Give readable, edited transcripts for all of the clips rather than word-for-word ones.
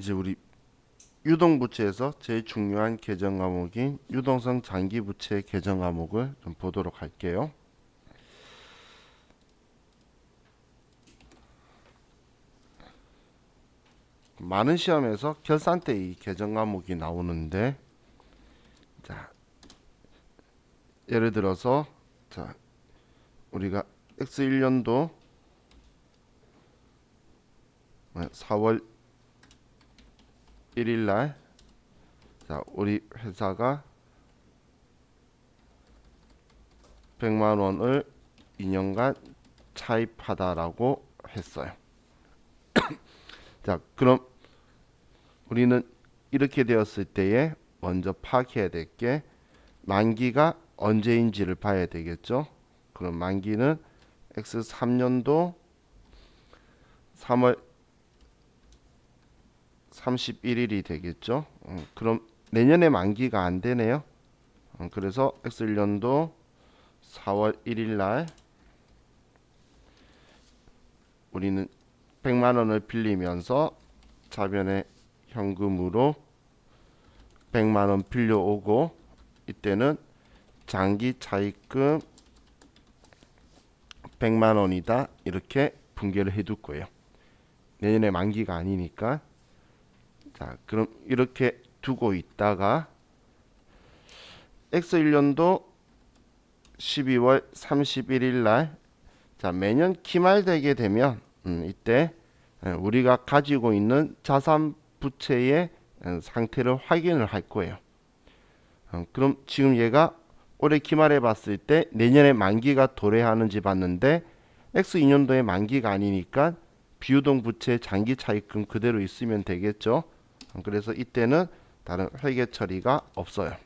이제 우리 유동부채에서 제일 중요한 계정 과목인 유동성 장기부채 계정 과목을 좀 보도록 할게요. 많은 시험에서 결산 때 이 계정 과목이 나오는데, 자, 예를 들어서 자, 우리가 X1년도 4월 1일 날, 자, 우리 회사가 100만 원을 2년간 차입하다라고 했어요. 자, 그럼 우리는 이렇게 되었을 때에 먼저 파악해야 될 게 만기가 언제인지를 봐야 되겠죠. 그럼 만기는 X3년도 3월 31일이 되겠죠. 그럼 내년에 만기가 안 되네요. 그래서 X1년도 4월 1일 날 우리는 100만 원을 빌리면서 자변에 현금으로 100만 원 빌려오고, 이때는 장기 차입금 100만 원이다 이렇게 분개를 해둘 거예요. 내년에 만기가 아니니까. 자, 그럼 이렇게 두고 있다가 X1년도 12월 31일 날, 자, 매년 기말되게 되면 이때 우리가 가지고 있는 자산 부채의 상태를 확인을 할 거예요. 그럼 지금 얘가 올해 기말해 봤을 때 내년에 만기가 도래하는지 봤는데 X2년도에 만기가 아니니까 비유동 부채 장기 차입금 그대로 있으면 되겠죠. 그래서 이때는 다른 회계 처리가 없어요.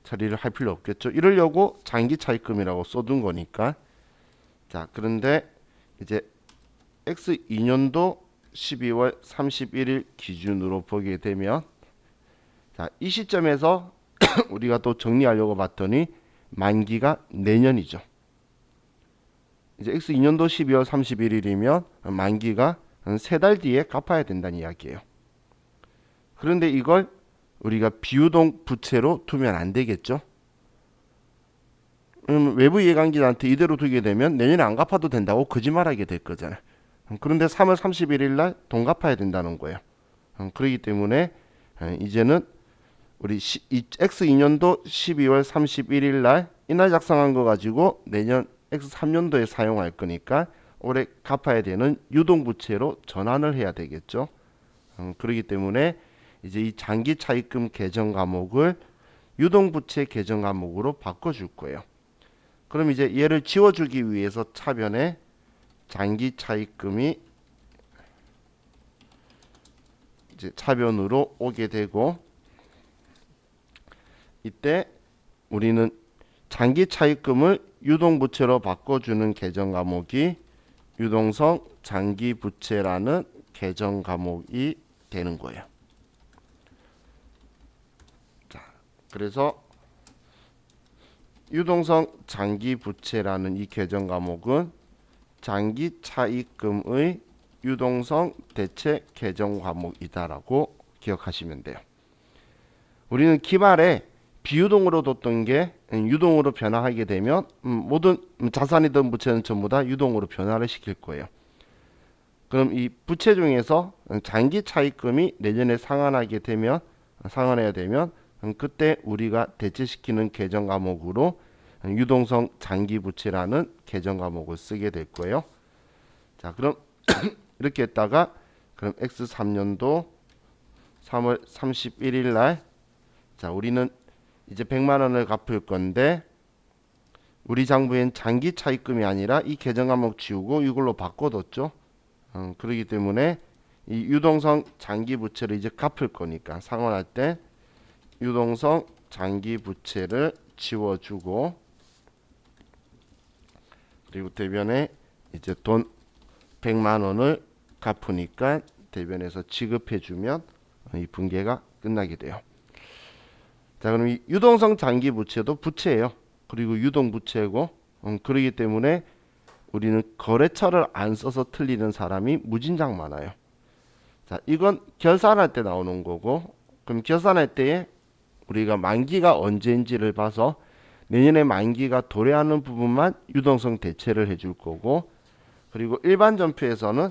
처리를 할 필요 없겠죠. 이러려고 장기 차입금이라고 써둔 거니까. 자, 그런데 이제 X2년도 12월 31일 기준으로 보게 되면, 자, 이 시점에서 우리가 또 정리하려고 봤더니 만기가 내년이죠. 이제 X2년도 12월 31일이면 만기가 한 3달 뒤에 갚아야 된다는 이야기예요. 그런데 이걸 우리가 비유동 부채로 두면 안 되겠죠. 외부 이해관계자한테 이대로 두게 되면 내년에 안 갚아도 된다고 거짓말하게 될 거잖아요. 그런데 3월 31일 날 돈 갚아야 된다는 거예요. 그렇기 때문에 이제는 우리 X2년도 12월 31일 날 이날 작성한 거 가지고 내년 X3년도에 사용할 거니까 올해 갚아야 되는 유동부채로 전환을 해야 되겠죠. 그렇기 때문에 이제 이 장기 차입금 계정 과목을 유동부채 계정 과목으로 바꿔줄 거예요. 그럼 이제 얘를 지워주기 위해서 차변에 장기 차입금이 이제 차변으로 오게 되고, 이때 우리는 장기 차입금을 유동부채로 바꿔주는 계정 과목이 유동성 장기부채라는 계정 과목이 되는 거예요. 자, 그래서 유동성 장기부채라는 이 계정 과목은 장기 차입금의 유동성 대체 계정 과목이다라고 기억하시면 돼요. 우리는 기말에 비유동으로 뒀던 게 유동으로 변화하게 되면 모든 자산이든 부채는 전부 다 유동으로 변화를 시킬 거예요. 그럼 이 부채 중에서 장기 차입금이 내년에 상환해야 되면 그때 우리가 대체시키는 계정 과목으로 유동성 장기 부채라는 계정 과목을 쓰게 될 거예요. 자, 그럼 이렇게 했다가 그럼 X3년도 3월 31일 날, 자, 우리는 이제 100만 원을 갚을 건데 우리 장부엔 장기 차입금이 아니라 이 계정 과목 지우고 이걸로 바꿔뒀죠. 그렇기 때문에 이 유동성 장기 부채를 이제 갚을 거니까 상환할 때 유동성 장기 부채를 지워주고, 그리고 대변에 이제 돈 100만 원을 갚으니까 대변에서 지급해주면 이 분계가 끝나게 돼요. 자, 그럼 이 유동성 장기 부채도 부채예요. 그리고 유동 부채고, 그러기 때문에 우리는 거래처를 안 써서 틀리는 사람이 무진장 많아요. 자, 이건 결산할 때 나오는 거고, 그럼 결산할 때에 우리가 만기가 언제인지를 봐서 내년에 만기가 도래하는 부분만 유동성 대체를 해줄 거고, 그리고 일반 전표에서는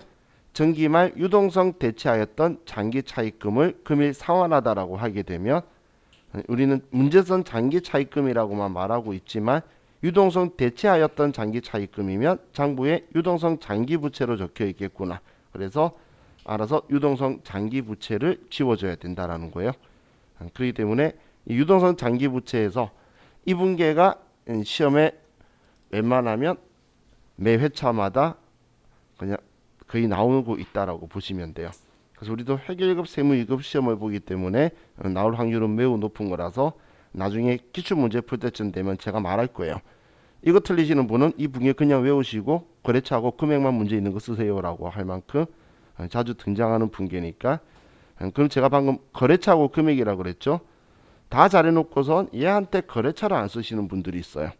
정기 말 유동성 대체하였던 장기 차입금을 금일 상환하다라고 하게 되면 우리는 문제선 장기 차입금이라고만 말하고 있지만 유동성 대체하였던 장기 차입금이면 장부에 유동성 장기 부채로 적혀 있겠구나. 그래서 알아서 유동성 장기 부채를 지워줘야 된다라는 거예요. 그렇기 때문에 이 유동성 장기 부채에서 이분계가 시험에 웬만하면 매 회차마다 그냥 거의 나오고 있다라고 보시면 돼요. 그래서 우리도 회계 1급 세무 2급 시험을 보기 때문에 나올 확률은 매우 높은 거라서 나중에 기출문제 풀 때쯤 되면 제가 말할 거예요. 이거 틀리시는 분은 이 분계 그냥 외우시고 거래처하고 금액만 문제 있는 거 쓰세요라고 할 만큼 자주 등장하는 분계니까. 그럼 제가 방금 거래처하고 금액이라고 그랬죠. 다 잘해놓고선 얘한테 거래처를 안 쓰시는 분들이 있어요.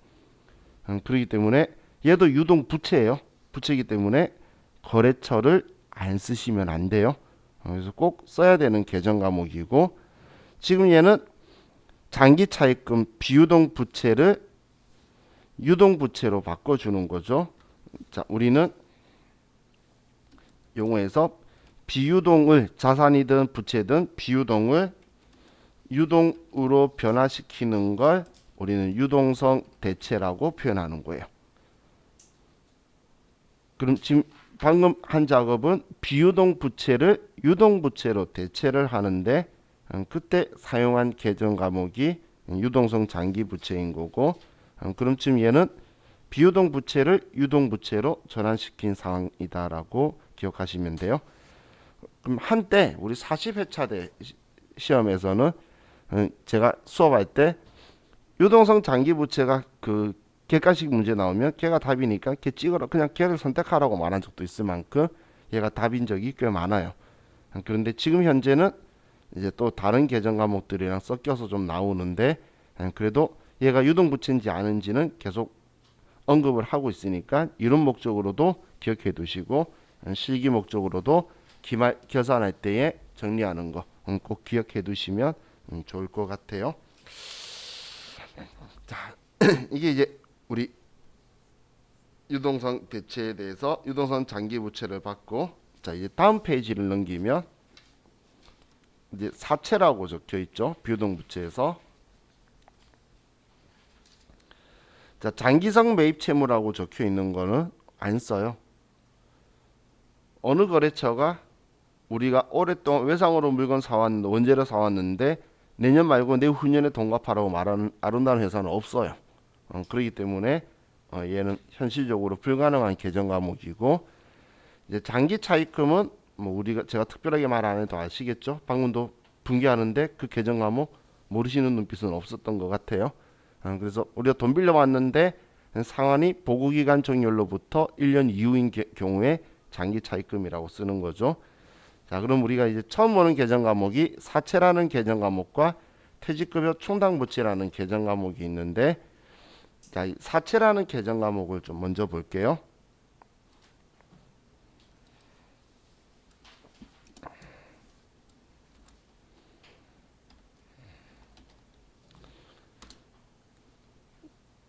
그렇기 때문에 얘도 유동 부채예요. 부채이기 때문에 거래처를 안 쓰시면 안 돼요. 그래서 꼭 써야 되는 계정 과목이고, 지금 얘는 장기 차입금 비유동 부채를 유동 부채로 바꿔주는 거죠. 자, 우리는 용어에서 비유동을 자산이든 부채든 비유동을 유동으로 변화시키는 걸 우리는 유동성 대체라고 표현하는 거예요. 그럼 지금 방금 한 작업은 비유동 부채를 유동 부채로 대체를 하는데 그때 사용한 계정 과목이 유동성 장기 부채인 거고, 그럼 지금 얘는 비유동 부채를 유동 부채로 전환시킨 상황이다라고 기억하시면 돼요. 그럼 한때 우리 40회차 대 시험에서는 제가 수업할 때 유동성 장기 부채가 그 객관식 문제 나오면 걔가 답이니까 걔 찍어라, 그냥 걔를 선택하라고 말한 적도 있을 만큼 얘가 답인 적이 꽤 많아요. 그런데 지금 현재는 이제 또 다른 계정 과목들이랑 섞여서 좀 나오는데, 그래도 얘가 유동부채인지 아닌지는 계속 언급을 하고 있으니까 이런 목적으로도 기억해 두시고 실기 목적으로도 기말 계산할 때에 정리하는 거 꼭 기억해 두시면 좋을 것 같아요. 자, 이게 이제 우리 유동성 대체에 대해서 유동성 장기 부채를 받고, 자 이제 다음 페이지를 넘기면 이제 사채라고 적혀 있죠. 비유동 부채에서. 자, 장기성 매입 채무라고 적혀 있는 거는 안 써요. 어느 거래처가 우리가 오랫동안 외상으로 물건 사왔는데, 원재료 사왔는데 내년 말고 내후년에 돈 갚아라고 말하는 아름다운 회사는 없어요. 그렇기 때문에 얘는 현실적으로 불가능한 계정 과목이고, 이제 장기 차입금은 뭐 우리가 제가 특별하게 말 안 해도 아시겠죠. 방금도 분개하는데 그 계정 과목 모르시는 눈빛은 없었던 것 같아요. 그래서 우리가 돈 빌려왔는데 상환이 보고기간 종료로부터 1년 이후인 경우에 장기 차입금이라고 쓰는 거죠. 자, 그럼 우리가 이제 처음 보는 계정 과목이 사채라는 계정 과목과 퇴직급여 충당부채라는 계정 과목이 있는데, 자, 이 사채라는 계정 과목을 좀 먼저 볼게요.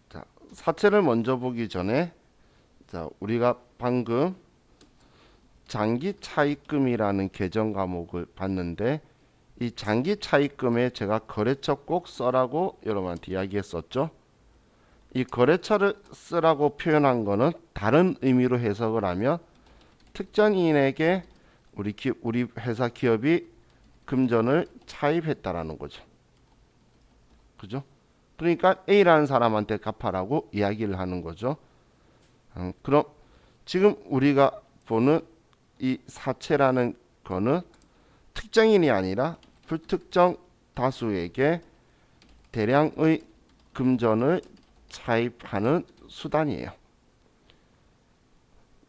자, 사채를 먼저 보기 전에, 자, 우리가 방금 장기 차입금이라는 계정 과목을 봤는데, 이 장기 차입금에 제가 거래처 꼭 써라고 여러분한테 이야기했었죠. 이 거래처를 쓰라고 표현한 거는 다른 의미로 해석을 하면 특정인에게 우리 회사 기업이 금전을 차입했다라는 거죠. 그죠? 그러니까 A라는 사람한테 갚아라고 이야기를 하는 거죠. 그럼 지금 우리가 보는 이 사채라는 거는 특정인이 아니라 불특정 다수에게 대량의 금전을 차입하는 수단이에요.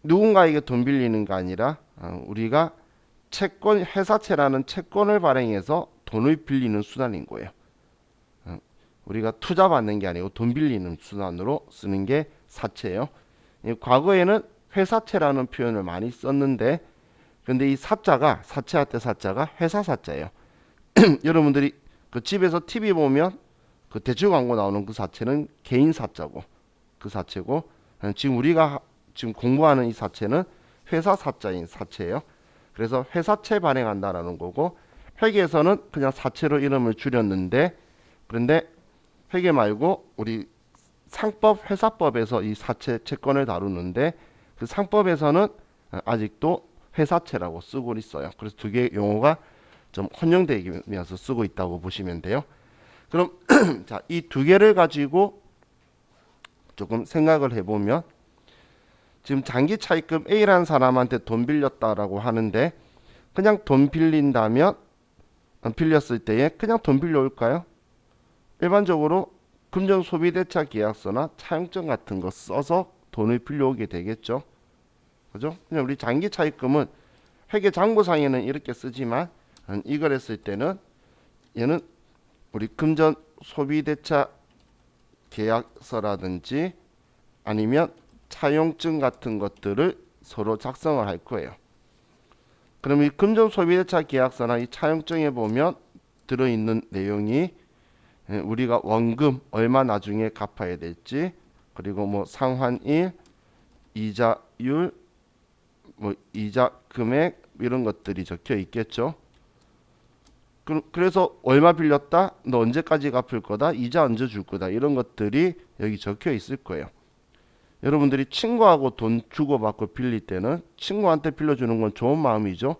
누군가에게 돈 빌리는 게 아니라 우리가 채권, 회사채라는 채권을 발행해서 돈을 빌리는 수단인 거예요. 우리가 투자 받는 게 아니고 돈 빌리는 수단으로 쓰는 게 사채예요. 과거에는 회사채라는 표현을 많이 썼는데 근데 이 사자가 사채할 때 사자가 회사 사자예요. 여러분들이 그 집에서 TV 보면 그 대출 광고 나오는 그 사채는 개인 사자고 그 사채고 지금 우리가 지금 공부하는 이 사채는 회사 사자인 사채예요. 그래서 회사채 발행한다라는 거고 회계에서는 그냥 사채로 이름을 줄였는데 그런데 회계 말고 우리 상법 회사법에서 이 사채 채권을 다루는데 그 상법에서는 아직도 회사채라고 쓰고 있어요. 그래서 두 개의 용어가 좀 혼용되면서 쓰고 있다고 보시면 돼요. 그럼 자, 이 두 개를 가지고 조금 생각을 해보면 지금 장기 차입금 A라는 사람한테 돈 빌렸다라고 하는데 그냥 돈 빌린다면 빌렸을 때에 그냥 돈 빌려올까요? 일반적으로 금전소비대차 계약서나 차용증 같은 거 써서 돈을 빌려오게 되겠죠. 그죠? 그냥 우리 장기 차입금은 회계 장부상에는 이렇게 쓰지만 이걸 했을 때는 얘는 우리 금전소비대차 계약서라든지 아니면 차용증 같은 것들을 서로 작성을 할 거예요. 그럼 이 금전소비대차 계약서나 이 차용증에 보면 들어있는 내용이 우리가 원금 얼마 나중에 갚아야 될지 그리고 뭐 상환일, 이자율, 뭐 이자 금액 이런 것들이 적혀 있겠죠. 그래서 얼마 빌렸다, 너 언제까지 갚을 거다, 이자 언제 줄 거다 이런 것들이 여기 적혀 있을 거예요. 여러분들이 친구하고 돈 주고받고 빌릴 때는 친구한테 빌려주는 건 좋은 마음이죠.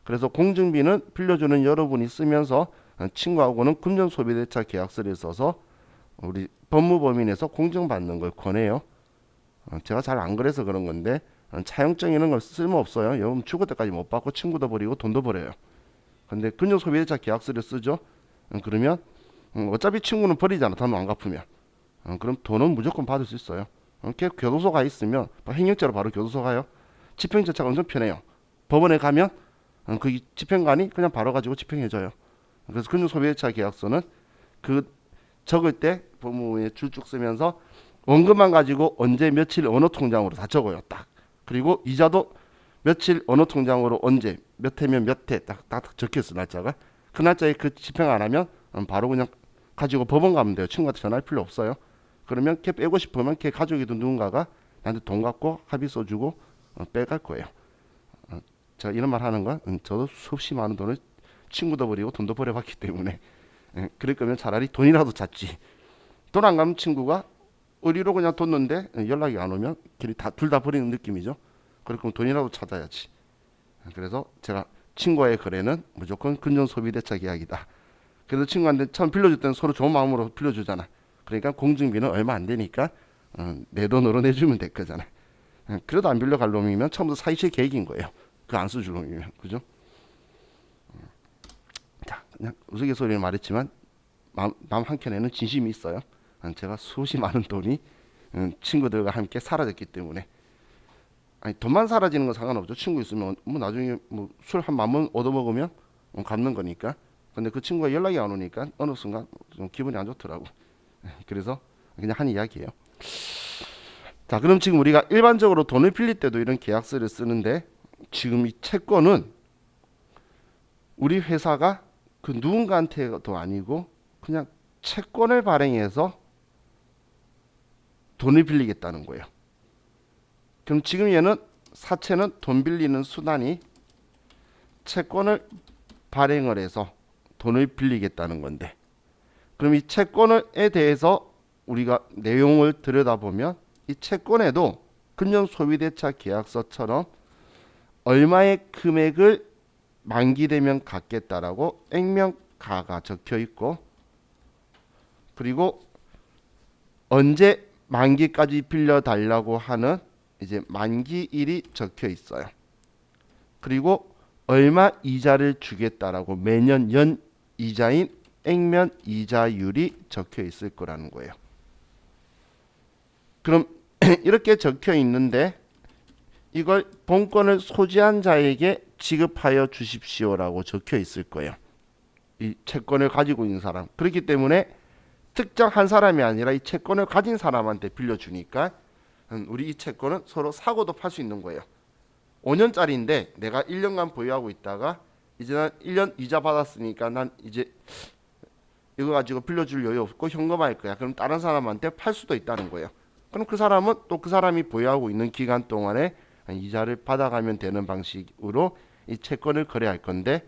그래서 공증비는 빌려주는 여러분이 쓰면서 친구하고는 금전소비대차 계약서를 써서 우리 법무법인에서 공증받는 걸 권해요. 제가 잘 안 그래서 그런 건데 차용증 이런 걸 쓸모없어요. 여러분 죽을 때까지 못 받고 친구도 버리고 돈도 버려요. 근데 금전소비대차 계약서를 쓰죠. 그러면 어차피 친구는 버리잖아. 돈 안 갚으면. 그럼 돈은 무조건 받을 수 있어요. 교도소 가 있으면 행정죄로 바로 교도소 가요. 집행 절차가 엄청 편해요. 법원에 가면 그 집행관이 그냥 바로 가지고 집행해줘요. 그래서 금전소비대차 계약서는 그 적을 때 법무부에 줄쭉 쓰면서 원금만 가지고 언제 며칠 어느 통장으로 다 적어요. 딱. 그리고 이자도 며칠 어느 통장으로 언제 몇 해면 몇 해 딱 적혀있어 날짜가. 그 날짜에 그 집행 안 하면 바로 그냥 가지고 법원 가면 돼요. 친구한테 전화할 필요 없어요. 그러면 걔 빼고 싶으면 걔 가족이든 누군가가 나한테 돈 갖고 합의 써주고 빼갈 거예요. 제가 이런 말 하는 건 저도 수없이 많은 돈을 친구도 버리고 돈도 버려봤기 때문에 그럴 거면 차라리 돈이라도 찾지. 돈 안 가면 친구가 의리로 그냥 뒀는데 연락이 안 오면 걔리 둘 다 버리는 느낌이죠. 그럴 거면 돈이라도 찾아야지. 그래서 제가 친구와의 거래는 무조건 금전소비대차 계약이다. 그래서 친구한테 처음 빌려줄 때는 서로 좋은 마음으로 빌려주잖아. 그러니까 공증비는 얼마 안 되니까 내 돈으로 내주면 될 거잖아. 그래도 안 빌려갈 놈이면 처음부터 사이실 계획인 거예요. 그 안 써줄 놈이면. 그죠? 자, 그냥 우스갯소리를 말했지만 마음 한켠에는 진심이 있어요. 제가 수없이 많은 돈이 친구들과 함께 사라졌기 때문에. 아니 돈만 사라지는 건 상관없죠. 친구 있으면 뭐 나중에 뭐 술 한 만원 얻어먹으면 갚는 거니까. 근데 그 친구가 연락이 안 오니까 어느 순간 좀 기분이 안 좋더라고. 그래서 그냥 한 이야기예요. 자, 그럼 지금 우리가 일반적으로 돈을 빌릴 때도 이런 계약서를 쓰는데 지금 이 채권은 우리 회사가 그 누군가한테도 아니고 그냥 채권을 발행해서 돈을 빌리겠다는 거예요. 그럼 지금 얘는 사채는 돈 빌리는 수단이 채권을 발행을 해서 돈을 빌리겠다는 건데 그럼 이 채권에 대해서 우리가 내용을 들여다보면 이 채권에도 금전소비대차 계약서처럼 얼마의 금액을 만기되면 갚겠다라고 액면가가 적혀 있고 그리고 언제 만기까지 빌려달라고 하는 이제 만기일이 적혀 있어요. 그리고 얼마 이자를 주겠다라고 매년 연 이자인 액면 이자율이 적혀 있을 거라는 거예요. 그럼 이렇게 적혀 있는데 이걸 본권을 소지한 자에게 지급하여 주십시오라고 적혀 있을 거예요. 이 채권을 가지고 있는 사람. 그렇기 때문에 특정 한 사람이 아니라 이 채권을 가진 사람한테 빌려주니까 우리 이 채권은 서로 사고도 팔 수 있는 거예요. 5년짜리인데 내가 1년간 보유하고 있다가 이제 난 1년 이자 받았으니까 난 이제 이거 가지고 빌려줄 여유 없고 현금화할 거야. 그럼 다른 사람한테 팔 수도 있다는 거예요. 그럼 그 사람은 또 그 사람이 보유하고 있는 기간 동안에 이자를 받아가면 되는 방식으로 이 채권을 거래할 건데,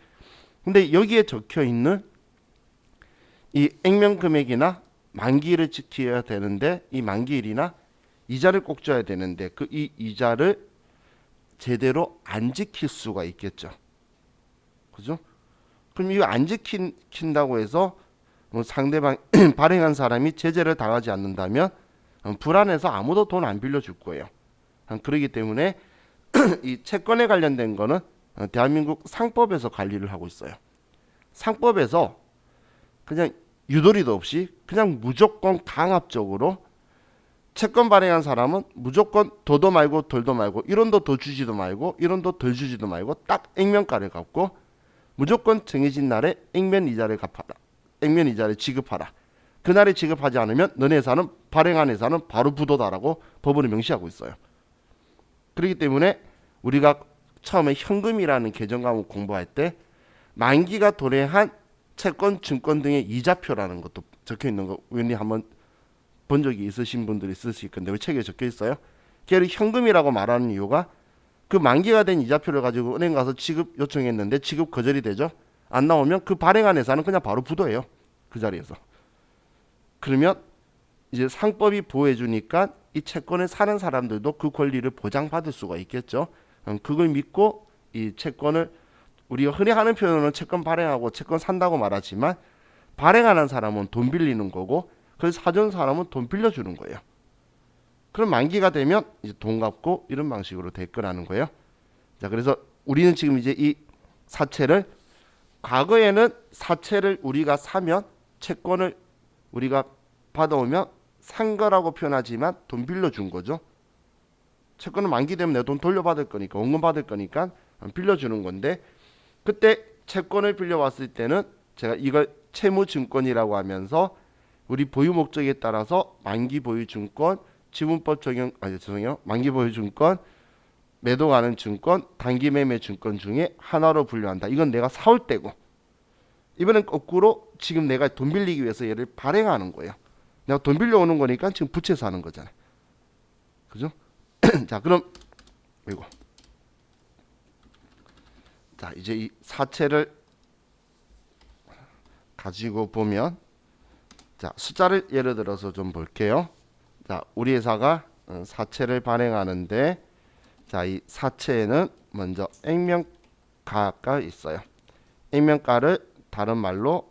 근데 여기에 적혀 있는 이 액면 금액이나 만기일을 지켜야 되는데, 이 만기일이나 이자를 꼭 줘야 되는데 그 이 이자를 제대로 안 지킬 수가 있겠죠. 그죠? 그럼 이거 안 지킨다고 해서 뭐 상대방 발행한 사람이 제재를 당하지 않는다면 불안해서 아무도 돈 안 빌려줄 거예요. 그렇기 때문에 이 채권에 관련된 거는 대한민국 상법에서 관리를 하고 있어요. 상법에서 그냥 유도리도 없이 그냥 무조건 강압적으로 채권 발행한 사람은 무조건 더도 말고 덜도 말고 1원도 더 주지도 말고 1원도 덜 주지도 말고 딱 액면가를 갚고 무조건 정해진 날에 액면 이자를 갚아라. 액면 이자를 지급하라. 그날에 지급하지 않으면 너네 회사는 발행한 회사는 바로 부도다라고 법으로 명시하고 있어요. 그렇기 때문에 우리가 처음에 현금이라는 개정 과목 공부할 때 만기가 도래한 채권, 증권 등의 이자표라는 것도 적혀 있는 거 의원님 한번 본 적이 있으신 분들이 있으실 건데 왜 책에 적혀 있어요? 걔를 현금이라고 말하는 이유가 그 만기가 된 이자표를 가지고 은행 가서 지급 요청했는데 지급 거절이 되죠. 안 나오면 그 발행한 회사는 그냥 바로 부도예요. 그 자리에서. 그러면 이제 상법이 보호해 주니까 이 채권을 사는 사람들도 그 권리를 보장받을 수가 있겠죠. 그걸 믿고 이 채권을 우리가 흔히 하는 표현으로는 채권 발행하고 채권 산다고 말하지만 발행하는 사람은 돈 빌리는 거고 그걸 사주는 사람은 돈 빌려주는 거예요. 그럼 만기가 되면 이제 돈 갚고 이런 방식으로 될 거라는 거예요. 자, 그래서 우리는 지금 이제 이 사채를 과거에는 사채를 우리가 사면 채권을 우리가 받아오면 산 거라고 표현하지만 돈 빌려준 거죠. 채권은 만기되면 내 돈 돌려받을 거니까 원금 받을 거니까 빌려주는 건데 그때 채권을 빌려왔을 때는 제가 이걸 채무증권이라고 하면서 우리 보유 목적에 따라서 만기 보유 증권, 지분법 적용 만기 보유 증권, 매도 가능 증권, 단기 매매 증권 중에 하나로 분류한다. 이건 내가 사올 때고 이번엔 거꾸로 지금 내가 돈 빌리기 위해서 얘를 발행하는 거예요. 내가 돈 빌려오는 거니까 지금 부채에서 하는 거잖아요. 그죠? 자, 그럼 이거. 자, 이제 이 사채를 가지고 보면 자, 숫자를 예를 들어서 좀 볼게요. 자, 우리 회사가 사채를 발행하는데 자, 이 사채에는 먼저 액면가가 있어요. 액면가를 다른 말로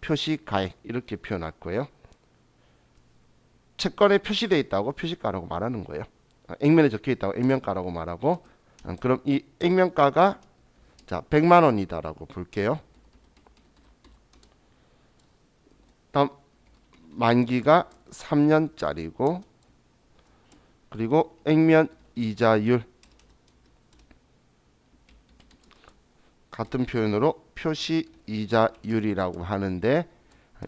표시가액 이렇게 표현할 거예요. 채권에 표시되어 있다고 표시가라고 말하는 거예요. 액면에 적혀 있다고 액면가라고 말하고 그럼 이 액면가가 자 100만 원이다라고 볼게요. 다음 만기가 3년짜리고 그리고 액면 이자율 같은 표현으로 표시 이자율이라고 하는데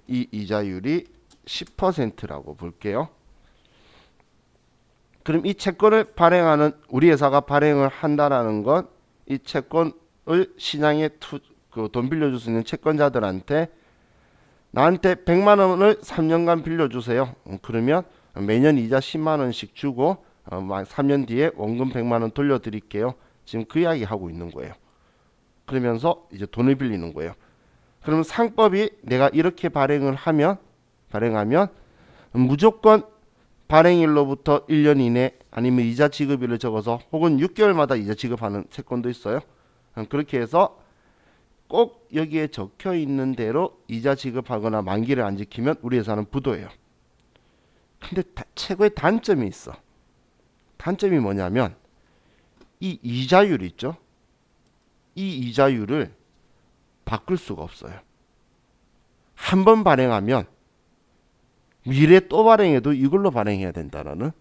이 이자율이 10%라고 볼게요. 그럼 이 채권을 발행하는 우리 회사가 발행을 한다라는 건 이 채권을 시장에 돈 빌려줄 수 있는 채권자들한테 나한테 100만 원을 3년간 빌려주세요. 그러면 매년 이자 10만 원씩 주고 3년 뒤에 원금 100만 원 돌려드릴게요. 지금 그 이야기 하고 있는 거예요. 그러면서 이제 돈을 빌리는 거예요. 그러면 상법이 내가 이렇게 발행하면 무조건 발행일로부터 1년 이내 아니면 이자 지급일을 적어서 혹은 6개월마다 이자 지급하는 채권도 있어요. 그렇게 해서 꼭 여기에 적혀 있는 대로 이자 지급하거나 만기를 안 지키면 우리 회사는 부도예요. 근데 최고의 단점이 있어. 단점이 뭐냐면 이 이자율 있죠. 이 이자율을 바꿀 수가 없어요. 한 번 발행하면 미래 또 발행해도 이걸로 발행해야 된다는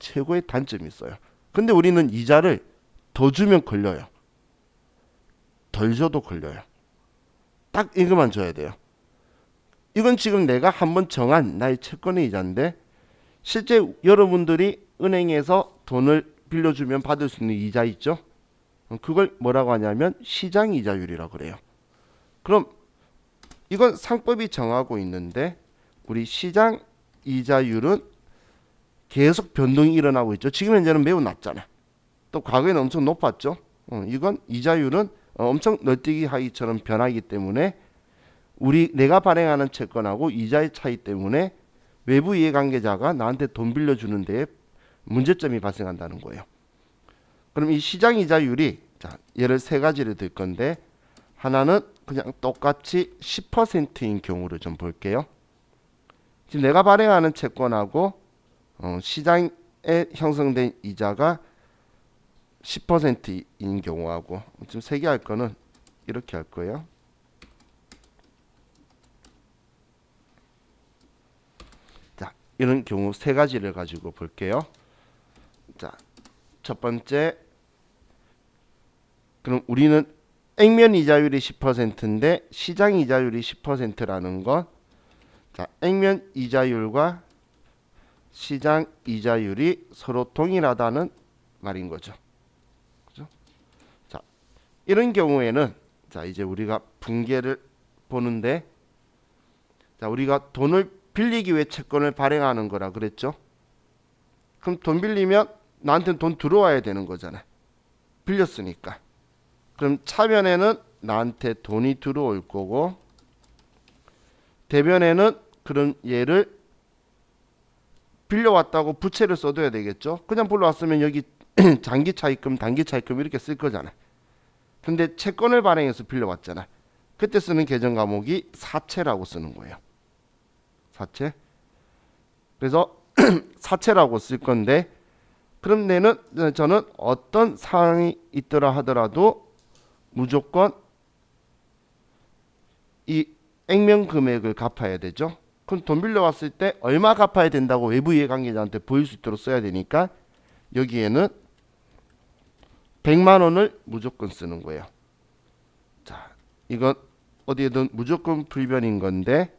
최고의 단점이 있어요. 근데 우리는 이자를 더 주면 걸려요. 덜 줘도 걸려요. 딱 이것만 줘야 돼요. 이건 지금 내가 한번 정한 나의 채권의 이자인데 실제 여러분들이 은행에서 돈을 빌려주면 받을 수 있는 이자 있죠. 그걸 뭐라고 하냐면 시장 이자율이라고 그래요. 그럼 이건 상법이 정하고 있는데 우리 시장 이자율은 계속 변동이 일어나고 있죠. 지금 현재는 매우 낮잖아. 또 과거에는 엄청 높았죠. 이건 이자율은 엄청 널뛰기 하기처럼 변하기 때문에 내가 발행하는 채권하고 이자의 차이 때문에 외부 이해관계자가 나한테 돈 빌려주는 데에 문제점이 발생한다는 거예요. 그럼 이 시장 이자율이 예를 세 가지를 들 건데 하나는 그냥 똑같이 10%인 경우를 좀 볼게요. 지금 내가 발행하는 채권하고 시장에 형성된 이자가 10%인 경우하고 지금 세 개 할 거는 이렇게 할 거예요. 자, 이런 경우 세 가지를 가지고 볼게요. 자, 첫 번째, 그럼 우리는 액면 이자율이 10%인데 시장 이자율이 10%라는 건 자, 액면 이자율과 시장 이자율이 서로 동일하다는 말인 거죠. 그죠? 자, 이런 경우에는 자, 이제 우리가 분계를 보는데 자, 우리가 돈을 빌리기 위해 채권을 발행하는 거라 그랬죠. 그럼 돈 빌리면 나한테는 돈 들어와야 되는 거잖아. 빌렸으니까. 그럼 차변에는 나한테 돈이 들어올 거고 대변에는 그런 얘를 빌려왔다고 부채를 써둬야 되겠죠. 그냥 불러왔으면 여기 장기 차입금, 단기 차입금 이렇게 쓸 거잖아. 근데 채권을 발행해서 빌려왔잖아. 그때 쓰는 계정 과목이 사채라고 쓰는 거예요. 사채. 그래서 사채라고 쓸 건데 그럼 저는 어떤 상황이 있더라 하더라도 무조건 이 액면 금액을 갚아야 되죠. 그럼 돈 빌려왔을 때 얼마 갚아야 된다고 외부 이해관계자한테 보일 수 있도록 써야 되니까 여기에는 100만 원을 무조건 쓰는 거예요. 자, 이건 어디에든 무조건 불변인 건데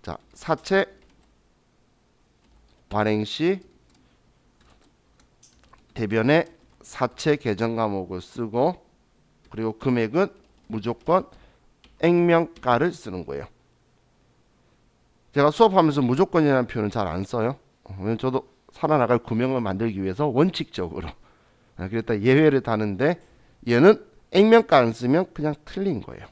자, 사채 발행 시 대변에 사채 계정 과목을 쓰고 그리고 금액은 무조건 액면가를 쓰는 거예요. 제가 수업하면서 무조건이라는 표현은 잘 안 써요. 왜냐면 저도 살아나갈 구명을 만들기 위해서 원칙적으로 그랬다 예외를 다는데 얘는 액면가 안 쓰면 그냥 틀린 거예요.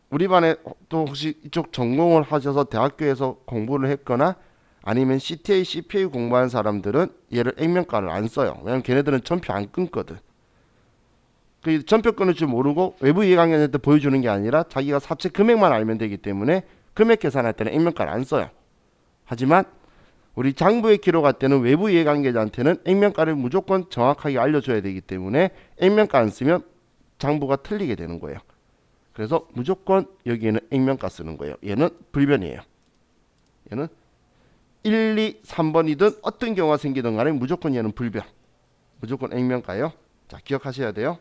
우리 반에 또 혹시 이쪽 전공을 하셔서 대학교에서 공부를 했거나 아니면 CTA, CPA 공부하는 사람들은 얘를 액면가를 안 써요. 왜냐면 걔네들은 전표 안 끊거든. 그 전표 끊을 줄 모르고 외부 이해관계자한테 보여주는 게 아니라 자기가 사채 금액만 알면 되기 때문에 금액 계산할 때는 액면가를 안 써요. 하지만 우리 장부에 기록할 때는 외부 이해관계자한테는 액면가를 무조건 정확하게 알려줘야 되기 때문에 액면가 안 쓰면 장부가 틀리게 되는 거예요. 그래서 무조건 여기에는 액면가 쓰는 거예요. 얘는 불변이에요. 얘는 1, 2, 3번이든 어떤 경우가 생기든 간에 무조건 얘는 불변. 무조건 액면가예요. 자, 기억하셔야 돼요.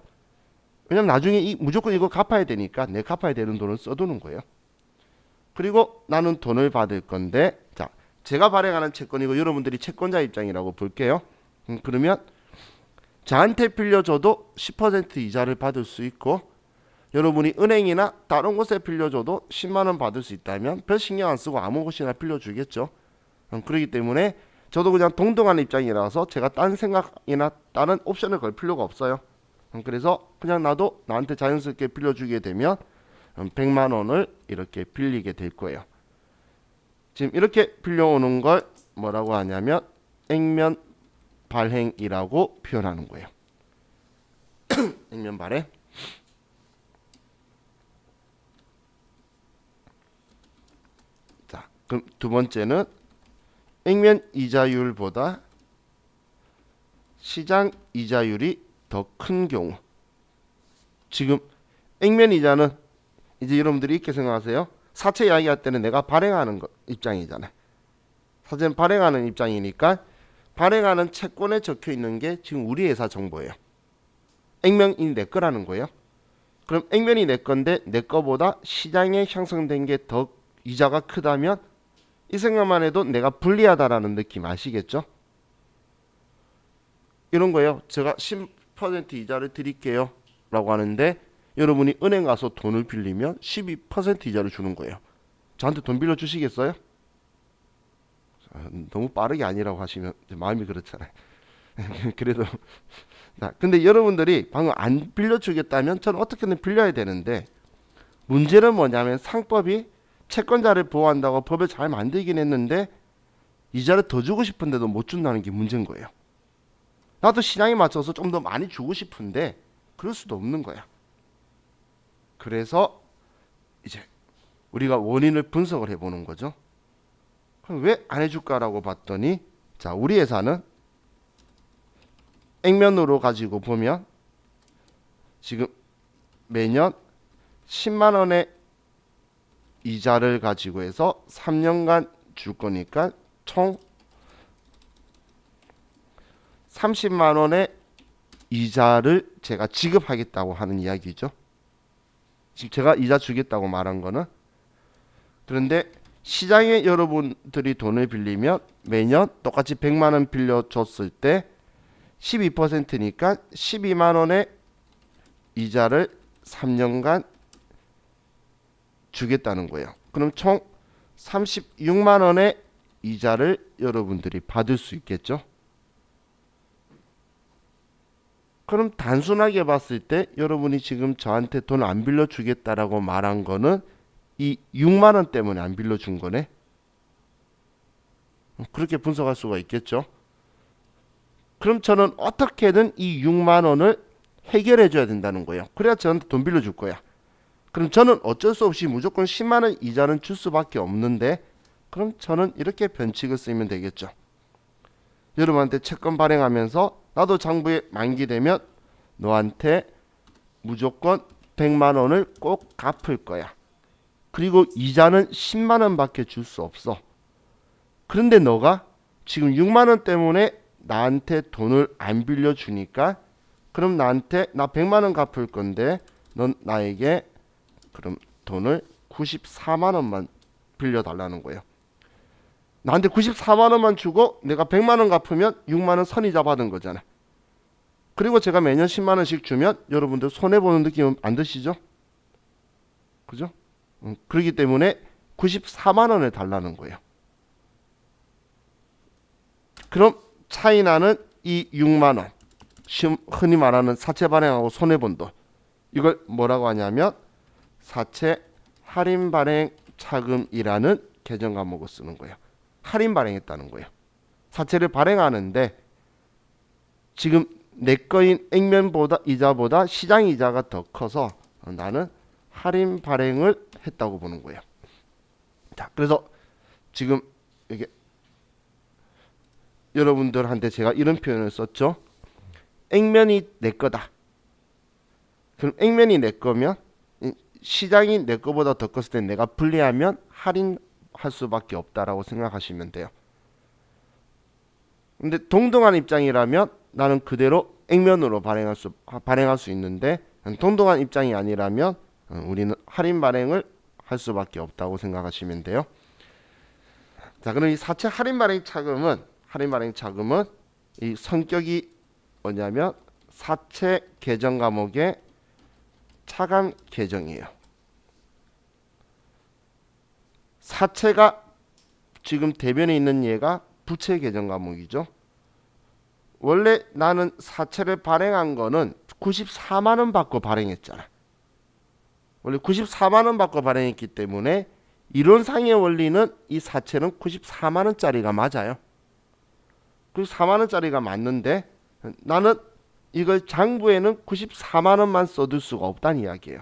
왜냐면 나중에 무조건 이거 갚아야 되니까 내 갚아야 되는 돈을 써두는 거예요. 그리고 나는 돈을 받을 건데 자, 제가 발행하는 채권이고 여러분들이 채권자 입장이라고 볼게요. 그러면 저한테 빌려줘도 10% 이자를 받을 수 있고 여러분이 은행이나 다른 곳에 빌려줘도 10만 원 받을 수 있다면 별 신경 안 쓰고 아무 곳이나 빌려주겠죠. 그렇기 때문에 저도 그냥 동등한 입장이라서 제가 딴 생각이나 다른 옵션을 걸 필요가 없어요. 그래서 그냥 나도 나한테 자연스럽게 빌려주게 되면 100만 원을 이렇게 빌리게 될 거예요. 지금 이렇게 빌려오는 걸 뭐라고 하냐면 액면 발행이라고 표현하는 거예요. 액면 발행. 자, 그럼 두 번째는 액면 이자율보다 시장 이자율이 더 큰 경우. 지금 액면 이자는 이제 여러분들이 이렇게 생각하세요. 사채 이야기할 때는 내가 발행하는 입장이잖아요. 사채는 발행하는 입장이니까 발행하는 채권에 적혀 있는 게 지금 우리 회사 정보예요. 액면이 내 거라는 거예요. 그럼 액면이 내 건데 내 거보다 시장에 형성된 게 더 이자가 크다면 이 생각만 해도 내가 불리하다라는 느낌 아시겠죠? 이런 거예요. 제가 10% 이자를 드릴게요 라고 하는데 여러분이 은행 가서 돈을 빌리면 12% 이자를 주는 거예요. 저한테 돈 빌려 주시겠어요? 너무 빠르게 아니라고 하시면 마음이 그렇잖아요. 그래도 근데 여러분들이 방금 안 빌려주겠다면 저는 어떻게든 빌려야 되는데 문제는 뭐냐면 상법이 채권자를 보호한다고 법을 잘 만들긴 했는데 이자를 더 주고 싶은데도 못 준다는 게 문제인 거예요. 나도 시장에 맞춰서 좀 더 많이 주고 싶은데 그럴 수도 없는 거야. 그래서 이제 우리가 원인을 분석을 해보는 거죠. 그럼 왜 안 해줄까라고 봤더니 자, 우리 회사는 액면으로 가지고 보면 지금 매년 10만 원의 이자를 가지고 해서 3년간 줄 거니까 총 30만 원의 이자를 제가 지급하겠다고 하는 이야기죠. 지금 제가 이자 주겠다고 말한 거는. 그런데 시장에 여러분들이 돈을 빌리면 매년 똑같이 100만 원 빌려줬을 때 12%니까 12만 원의 이자를 3년간 주겠다는 거예요. 그럼 총 36만 원의 이자를 여러분들이 받을 수 있겠죠. 그럼 단순하게 봤을 때 여러분이 지금 저한테 돈 안 빌려주겠다라고 말한 거는 이 6만 원 때문에 안 빌려준 거네. 그렇게 분석할 수가 있겠죠. 그럼 저는 어떻게든 이 6만 원을 해결해 줘야 된다는 거예요. 그래야 저한테 돈 빌려줄 거야. 그럼 저는 어쩔 수 없이 무조건 10만 원 이자는 줄 수밖에 없는데 그럼 저는 이렇게 변칙을 쓰면 되겠죠. 여러분한테 채권 발행하면서 나도 장부에 만기되면 너한테 무조건 100만 원을 꼭 갚을 거야. 그리고 이자는 10만 원밖에 줄 수 없어. 그런데 너가 지금 6만 원 때문에 나한테 돈을 안 빌려주니까 그럼 나한테 나 100만 원 갚을 건데 넌 나에게 그럼 돈을 94만 원만 빌려달라는 거예요. 나한테 94만 원만 주고 내가 100만 원 갚으면 6만 원 선이자 받은 거잖아. 그리고 제가 매년 10만 원씩 주면 여러분들 손해보는 느낌 안 드시죠? 그죠? 그렇기 때문에 94만 원을 달라는 거예요. 그럼 차이 나는 이 6만 원, 흔히 말하는 사채 발행하고 손해본 돈, 이걸 뭐라고 하냐면 사채 할인 발행 차금이라는 계정 과목을 쓰는 거예요. 할인 발행했다는 거예요. 사채를 발행하는데 지금 내 거인 액면보다 이자보다 시장 이자가 더 커서 나는 할인 발행을 했다고 보는 거예요. 자, 그래서 지금 이게 여러분들한테 제가 이런 표현을 썼죠. 액면이 내 거다. 그럼 액면이 내 거면 시장이 내 거보다 더 컸을 때 내가 불리하면 할인할 수밖에 없다라고 생각하시면 돼요. 근데 동등한 입장이라면 나는 그대로 액면으로 발행할 수 있는데 동등한 입장이 아니라면 우리는 할인 발행을 할 수밖에 없다고 생각하시면 돼요. 자, 그럼 이 사채 할인 발행 차금은 이 성격이 뭐냐면 사채 계정 과목의 차감 계정이에요. 사채가 지금 대변에 있는 얘가 부채 계정 과목이죠. 원래 나는 사채를 발행한 거는 94만 원 받고 발행했잖아. 원래 94만 원 받고 발행했기 때문에 이론상의 원리는 이 사채는 94만 원짜리가 맞아요. 94만 원짜리가 맞는데 나는 이걸 장부에는 94만 원만 써둘 수가 없다는 이야기예요.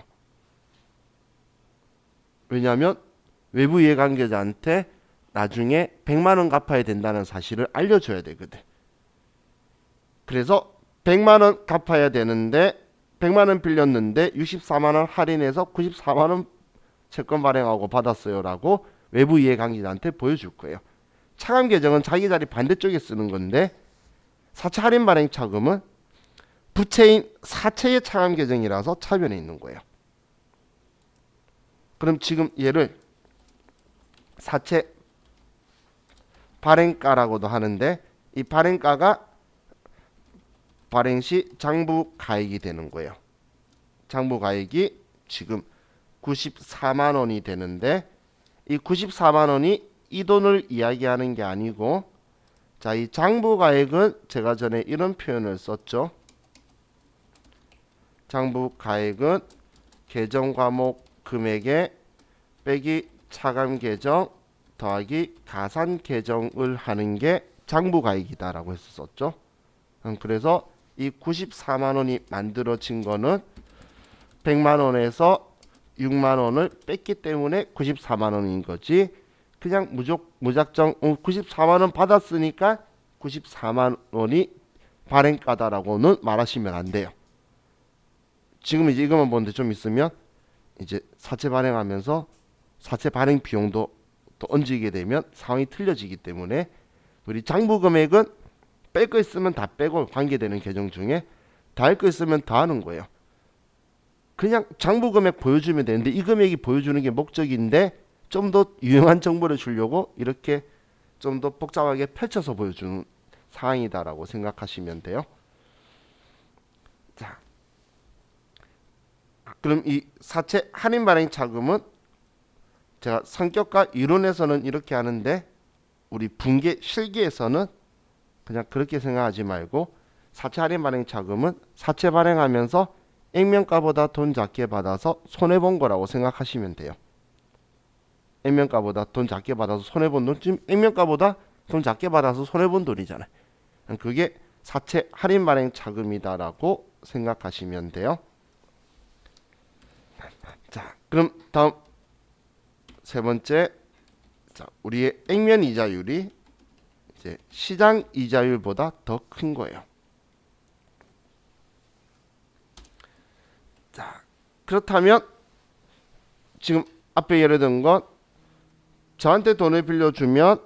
왜냐하면 외부 이해관계자한테 나중에 100만 원 갚아야 된다는 사실을 알려줘야 되거든. 그래서 100만 원 갚아야 되는데 100만 원 빌렸는데 64만 원 할인해서 94만 원 채권 발행하고 받았어요 라고 외부 이해관계자한테 보여줄 거예요. 차감 계정은 자기 자리 반대쪽에 쓰는 건데 사채 할인 발행 차금은 부채인 사채의 차감 계정이라서 차변에 있는 거예요. 그럼 지금 얘를 사채 발행가라고도 하는데 이 발행가가 발행 시 장부가액이 되는 거예요. 장부가액이 지금 94만 원이 되는데 이 94만 원이 이 돈을 이야기하는 게 아니고 자, 이 장부가액은 제가 전에 이런 표현을 썼죠. 장부가액은 계정과목 금액에 빼기 차감계정 더하기 가산계정을 하는 게 장부가액이다라고 했었죠. 그래서 이 94만 원이 만들어진 거는 100만 원에서 6만 원을 뺐기 때문에 94만 원인 거지. 그냥 무작정 94만 원 받았으니까 94만 원이 발행가다라고는 말하시면 안 돼요. 지금 이제 이것만 보는데 좀 있으면 이제 사채 발행하면서 사채 발행 비용도 또 얹게 되면 상황이 틀려지기 때문에 우리 장부 금액은 뺄 거 있으면 다 빼고 관계되는 계정 중에 다 할 거 있으면 다 하는 거예요. 그냥 장부 금액 보여주면 되는데 이 금액이 보여주는 게 목적인데 좀 더 유용한 정보를 주려고 이렇게 좀 더 복잡하게 펼쳐서 보여주는 상황이다라고 생각하시면 돼요. 자, 그럼 이 사채 할인 발행 차금은 제가 성격과 이론에서는 이렇게 하는데 우리 분계 실기에서는 그냥 그렇게 생각하지 말고 사채 할인 발행 차금은 사채 발행하면서 액면가보다 돈 작게 받아서 손해본 거라고 생각하시면 돼요. 액면가보다 돈 작게 받아서 손해본 돈, 지금 액면가보다 돈 작게 받아서 손해본 돈이잖아요. 그게 사채 할인 발행 차금이다라고 생각하시면 돼요. 자, 그럼 다음 세 번째, 자, 우리의 액면 이자율이 이제 시장 이자율보다 더 큰 거예요. 자, 그렇다면 지금 앞에 예를 든 건 저한테 돈을 빌려주면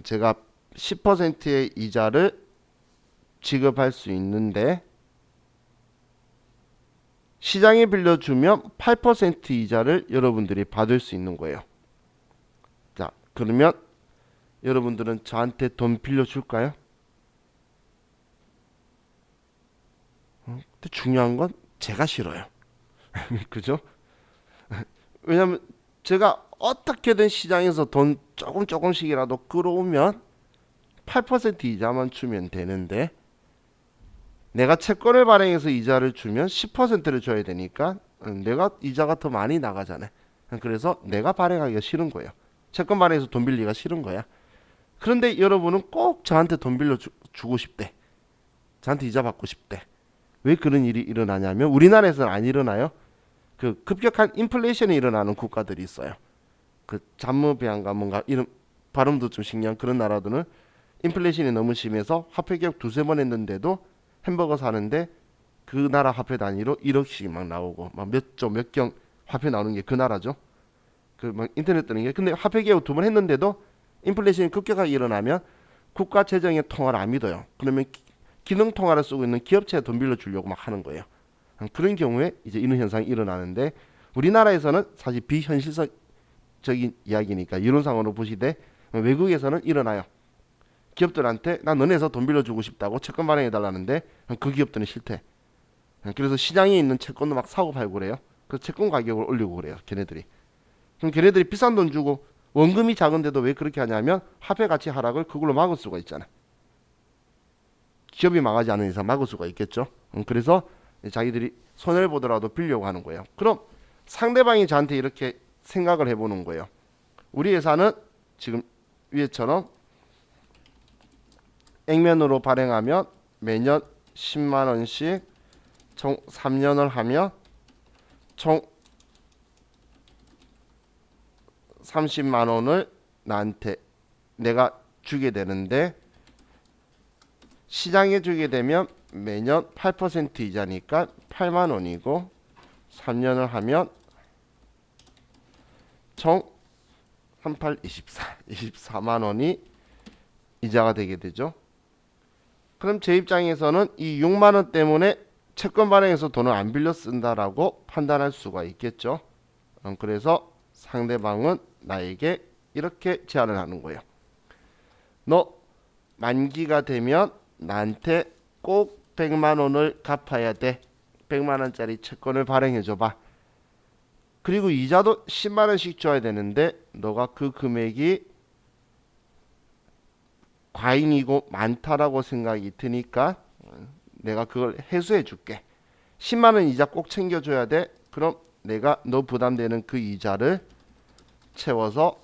제가 10%의 이자를 지급할 수 있는데 시장에 빌려주면 8% 이자를 여러분들이 받을 수 있는 거예요. 자, 그러면 여러분들은 저한테 돈 빌려줄까요? 근데 중요한 건 제가 싫어요. 그죠? 왜냐면 제가 어떻게든 시장에서 돈 조금씩이라도 끌어오면 8% 이자만 주면 되는데 내가 채권을 발행해서 이자를 주면 10%를 줘야 되니까 내가 이자가 더 많이 나가잖아요. 그래서 내가 발행하기가 싫은 거예요. 채권 발행해서 돈 빌리기가 싫은 거야. 그런데 여러분은 꼭 저한테 돈 빌려주고 싶대. 저한테 이자 받고 싶대. 왜 그런 일이 일어나냐면 우리나라에서는 안 일어나요. 그 급격한 인플레이션이 일어나는 국가들이 있어요. 그 잠무배안가 뭔가 이런 발음도 좀 신기한 그런 나라들은 인플레이션이 너무 심해서 화폐 개혁 두세 번 했는데도 햄버거 사는데 그 나라 화폐 단위로 1억씩 막 나오고 막 몇 조 몇 경 화폐 나오는 게 그 나라죠. 그 막 인터넷 뜨는 게 근데 화폐 개혁 두 번 했는데도 인플레이션이 급격하게 일어나면 국가 재정의 통화를 안 믿어요. 그러면 기능 통화를 쓰고 있는 기업체에 돈 빌려 주려고 막 하는 거예요. 그런 경우에 이제 이런 현상이 일어나는데 우리나라에서는 사실 비현실적인 이야기니까 이론상으로 보시되 외국에서는 일어나요. 기업들한테 나 너네에서 돈 빌려주고 싶다고 채권 발행해 달라는데 그 기업들은 싫대. 그래서 시장에 있는 채권도 막 사고 팔고 그래요. 그래서 채권 가격을 올리고 그래요. 걔네들이. 그럼 걔네들이 비싼 돈 주고 원금이 작은데도 왜 그렇게 하냐면 화폐 가치 하락을 그걸로 막을 수가 있잖아. 기업이 망하지 않은 이상 막을 수가 있겠죠. 그래서 자기들이 손해를 보더라도 빌려고 하는 거예요. 그럼 상대방이 저한테 이렇게 생각을 해보는 거예요. 우리 회사는 지금 위에처럼 액면으로 발행하면 매년 10만 원씩 총 3년을 하면 총 30만 원을 나한테 내가 주게 되는데 시장에 주게 되면 매년 8% 이자니까 8만 원이고 3년을 하면 총 38, 24만 원이 이자가 되게 되죠. 그럼 제 입장에서는 이 6만 원 때문에 채권 발행해서 돈을 안 빌려 쓴다라고 판단할 수가 있겠죠. 그래서 상대방은 나에게 이렇게 제안을 하는 거예요. 너 만기가 되면 나한테 꼭 100만 원을 갚아야 돼. 100만 원짜리 채권을 발행해 줘봐. 그리고 이자도 10만 원씩 줘야 되는데 너가 그 금액이 과잉이고 많다라고 생각이 드니까 내가 그걸 해소해 줄게. 10만 원 이자 꼭 챙겨줘야 돼. 그럼 내가 너 부담되는 그 이자를 채워서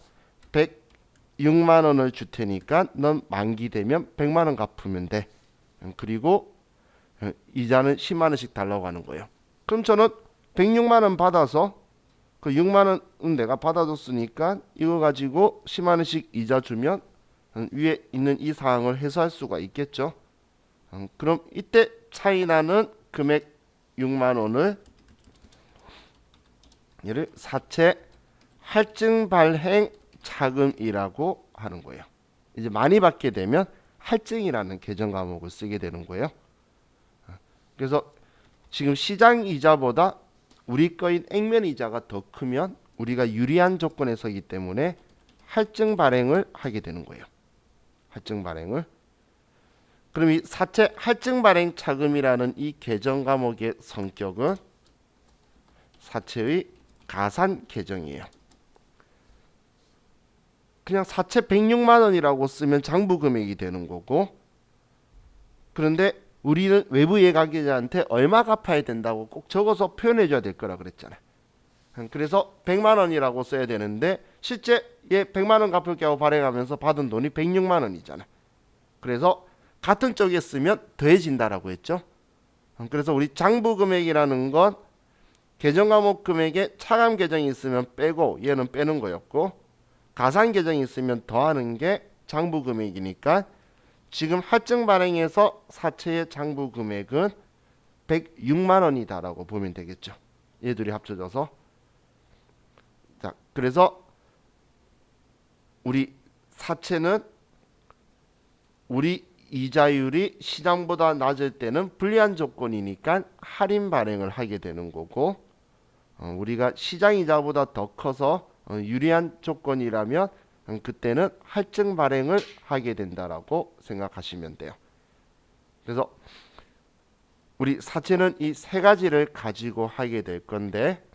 106만 원을 줄 테니까 넌 만기 되면 100만 원 갚으면 돼. 그리고 이자는 10만 원씩 달라고 하는 거예요. 그럼 저는 106만 원 받아서 그 6만 원은 내가 받아줬으니까 이거 가지고 10만 원씩 이자 주면 위에 있는 이 사항을 해소할 수가 있겠죠. 그럼 이때 차이 나는 금액 6만 원을 얘를 사채 할증 발행 차금이라고 하는 거예요. 이제 많이 받게 되면 할증이라는 계정 과목을 쓰게 되는 거예요. 그래서 지금 시장 이자보다 우리 거인 액면 이자가 더 크면 우리가 유리한 조건에 서기 때문에 할증 발행을 하게 되는 거예요. 할증 발행을. 그럼 이 사채 할증 발행 차금이라는 이 계정 과목의 성격은 사채의 가산 계정이에요. 그냥 사채 106만 원이라고 쓰면 장부 금액이 되는 거고, 그런데 우리는 외부 예가계자한테 얼마 갚아야 된다고 꼭 적어서 표현해 줘야 될 거라 그랬잖아요. 그래서 100만 원이라고 써야 되는데 실제 얘 100만 원 갚을게 하고 발행하면서 받은 돈이 106만 원이잖아. 그래서 같은 쪽에 쓰면 더해진다라고 했죠. 그래서 우리 장부 금액이라는 건 계정 과목 금액에 차감 계정이 있으면 빼고 얘는 빼는 거였고, 가산 계정이 있으면 더하는 게 장부 금액이니까 지금 할증 발행에서 사채의 장부 금액은 106만 원이다라고 보면 되겠죠. 얘들이 합쳐져서. 자, 그래서 우리 사채는 우리 이자율이 시장보다 낮을 때는 불리한 조건이니까 할인 발행을 하게 되는 거고, 우리가 시장 이자보다 더 커서 유리한 조건이라면 그때는 할증 발행을 하게 된다라고 생각하시면 돼요. 그래서 우리 사채는 이 세 가지를 가지고 하게 될 건데,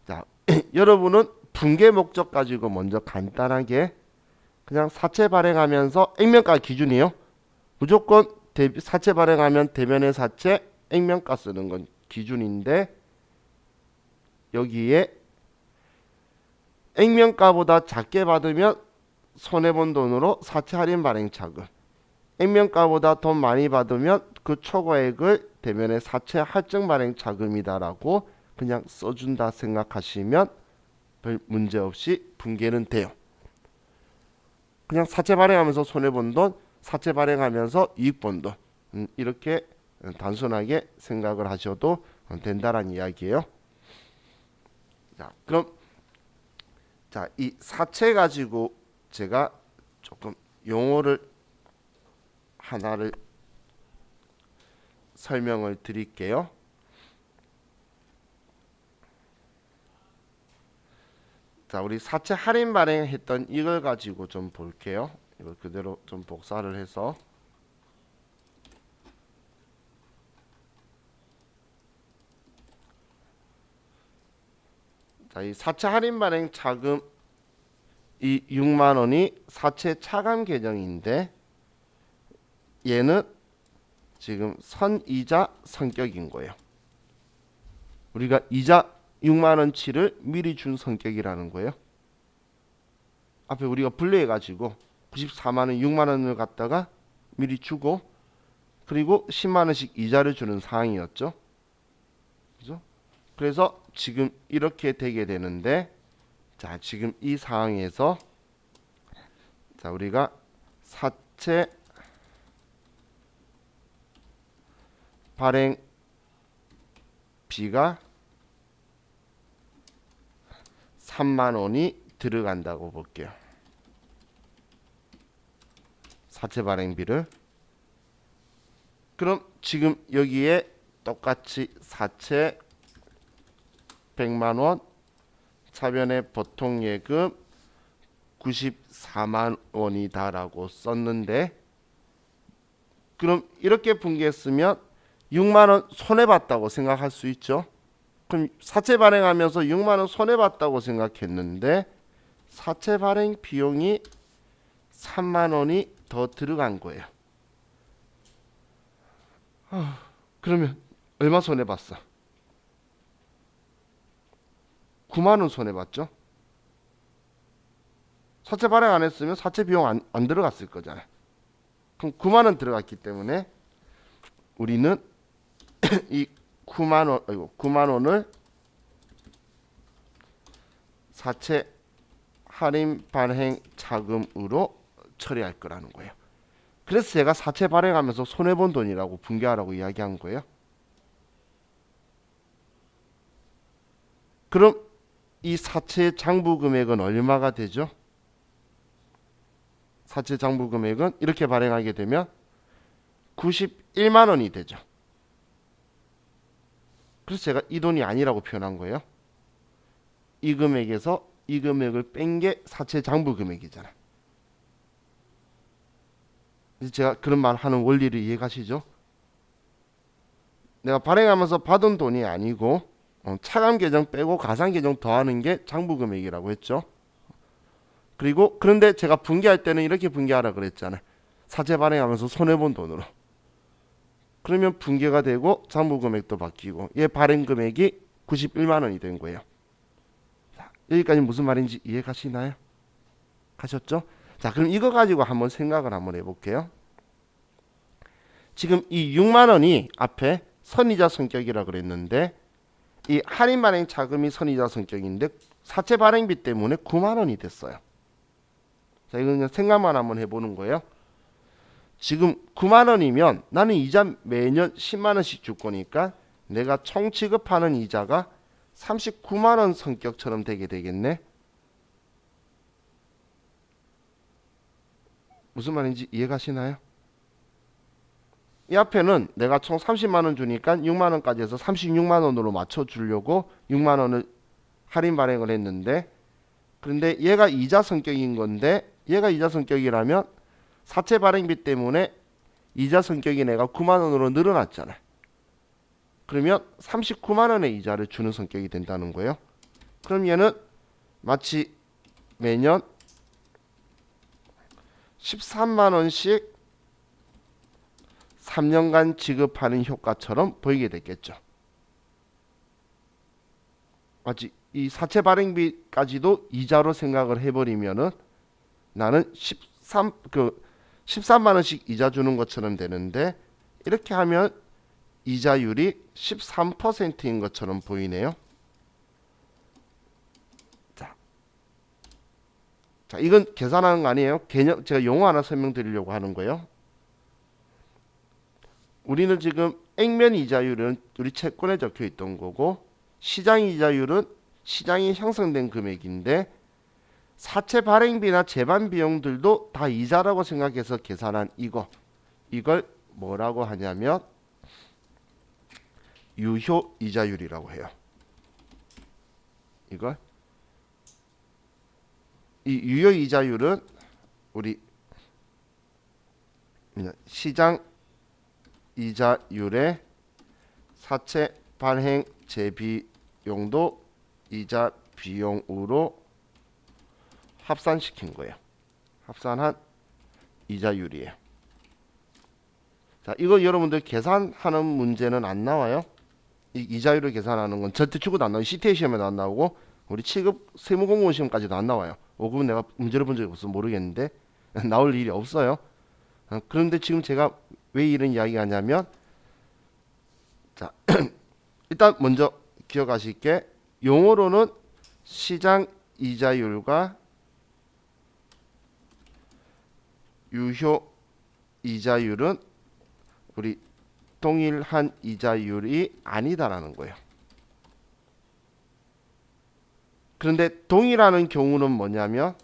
자, 여러분은 분계 목적 가지고 먼저 간단하게 그냥 사채 발행하면서 액면가 기준이에요. 무조건 사채 발행하면 대면의 사채 액면가 쓰는 건 기준인데, 여기에 액면가보다 작게 받으면 손해본 돈으로 사채 할인 발행 차금, 액면가보다 돈 많이 받으면 그 초과액을 대면의 사채 할증 발행 차금이다라고 그냥 써준다 생각하시면 별 문제 없이 분계는 돼요. 그냥 사채 발행하면서 손해본 돈, 사채 발행하면서 이익 본 돈, 이렇게 단순하게 생각을 하셔도 된다는 이야기예요. 자, 그럼 이 사채 가지고 제가 조금 용어를 하나를 설명을 드릴게요. 자, 우리 사채 할인 발행했던 이걸 가지고 좀 볼게요. 이걸 그대로 좀 복사를 해서. 자, 이 사채 할인 발행 차금 이 6만 원이 사채 차감 계정인데, 얘는 지금 선이자 성격인 거예요. 우리가 이자 6만 원치를 미리 준 성격이라는 거예요. 앞에 우리가 분리해 가지고 94만 원, 6만 원을 갖다가 미리 주고, 그리고 10만 원씩 이자를 주는 상황이었죠. 그죠? 그래서 지금 이렇게 되게 되는데, 자, 지금 이 상황에서 자, 우리가 사채 발행비가 3만 원이 들어간다고 볼게요. 사채 발행비를. 그럼 지금 여기에 똑같이 사채 100만 원, 차변의 보통 예금 94만 원이다라고 썼는데, 그럼 이렇게 분개했으면 6만 원 손해 봤다고 생각할 수 있죠. 그럼 사채 발행하면서 6만 원 손해 봤다고 생각했는데 사채 발행 비용이 3만 원이 더 들어간 거예요. 그러면 얼마 손해 봤어? 9만 원 손해 봤죠? 사채 발행 안 했으면 사채 비용 안 들어갔을 거잖아요. 그럼 9만 원 들어갔기 때문에 우리는 이 9만 원을 사채 할인 발행 자금으로 처리할 거라는 거예요. 그래서 제가 사채 발행하면서 손해본 돈이라고 분개하라고 이야기한 거예요. 그럼 이 사채 장부 금액은 얼마가 되죠? 사채 장부 금액은 이렇게 발행하게 되면 91만 원이 되죠. 그래서 제가 이 돈이 아니라고 표현한 거예요. 이 금액에서 이 금액을 뺀 게 사채 장부 금액이잖아요. 제가 그런 말 하는 원리를 이해가시죠? 내가 발행하면서 받은 돈이 아니고 차감 계정 빼고 가상 계정 더하는 게 장부 금액이라고 했죠. 그리고 그런데 제가 분개할 때는 이렇게 분개하라 그랬잖아요. 사채 발행하면서 손해본 돈으로. 그러면 분개가 되고 장부 금액도 바뀌고 얘 발행 금액이 91만 원이 된 거예요. 자, 여기까지 무슨 말인지 이해가시나요? 가셨죠? 자, 그럼 이거 가지고 한번 생각을 한번 해볼게요. 지금 이 6만 원이 앞에 선이자 성격이라 그랬는데 이 할인 발행 자금이 선이자 성격인데 사채 발행비 때문에 9만 원이 됐어요. 자, 이거 그냥 생각만 한번 해보는 거예요. 지금 9만 원이면 나는 이자 매년 10만 원씩 줄 거니까 내가 총 지급하는 이자가 39만 원 성격처럼 되게 되겠네. 무슨 말인지 이해가시나요? 이 앞에는 내가 총 30만 원 주니까 6만 원까지 해서 36만 원으로 맞춰 주려고 6만 원을 할인 발행을 했는데 그런데 얘가 이자 성격인 건데 얘가 이자 성격이라면 사채 발행비 때문에 이자 성격인 애가 9만 원으로 늘어났잖아요. 그러면 39만 원의 이자를 주는 성격이 된다는 거예요. 그럼 얘는 마치 매년 13만 원씩 3년간 지급하는 효과처럼 보이게 됐겠죠. 마치 이 사채 발행비까지도 이자로 생각을 해버리면은 나는 13만 원씩 이자 주는 것처럼 되는데 이렇게 하면 이자율이 13%인 것처럼 보이네요. 자, 이건 계산하는 거 아니에요. 개념 제가 용어 하나 설명드리려고 하는 거예요. 우리는 지금 액면 이자율은 우리 채권에 적혀 있던 거고 시장 이자율은 시장이 형성된 금액인데 사채 발행비나 제반 비용들도 다 이자라고 생각해서 계산한 이걸 뭐라고 하냐면 유효 이자율이라고 해요. 이걸 이 유효 이자율은 우리 시장 이자율에 사채 발행 재비용도 이자 비용으로 합산시킨 거예요. 합산한 이자율이에요. 자, 이거 여러분들 계산하는 문제는 안 나와요. 이 이자율을 계산하는 건 절대 죽어도 안 나와요. CTA 시험에도 안 나오고 우리 취급 세무공무원 시험까지도 안 나와요. 5급은 내가 문제를 본 적이 없어서 모르겠는데 나올 일이 없어요. 그런데 지금 제가 왜 이런 이야기 하냐면 자 일단 먼저 기억하실 게 용어로는 시장 이자율과 유효 이자율은 우리 동일한 이자율이 아니다라는 거예요. 그런데 동일하는 경우는 뭐냐면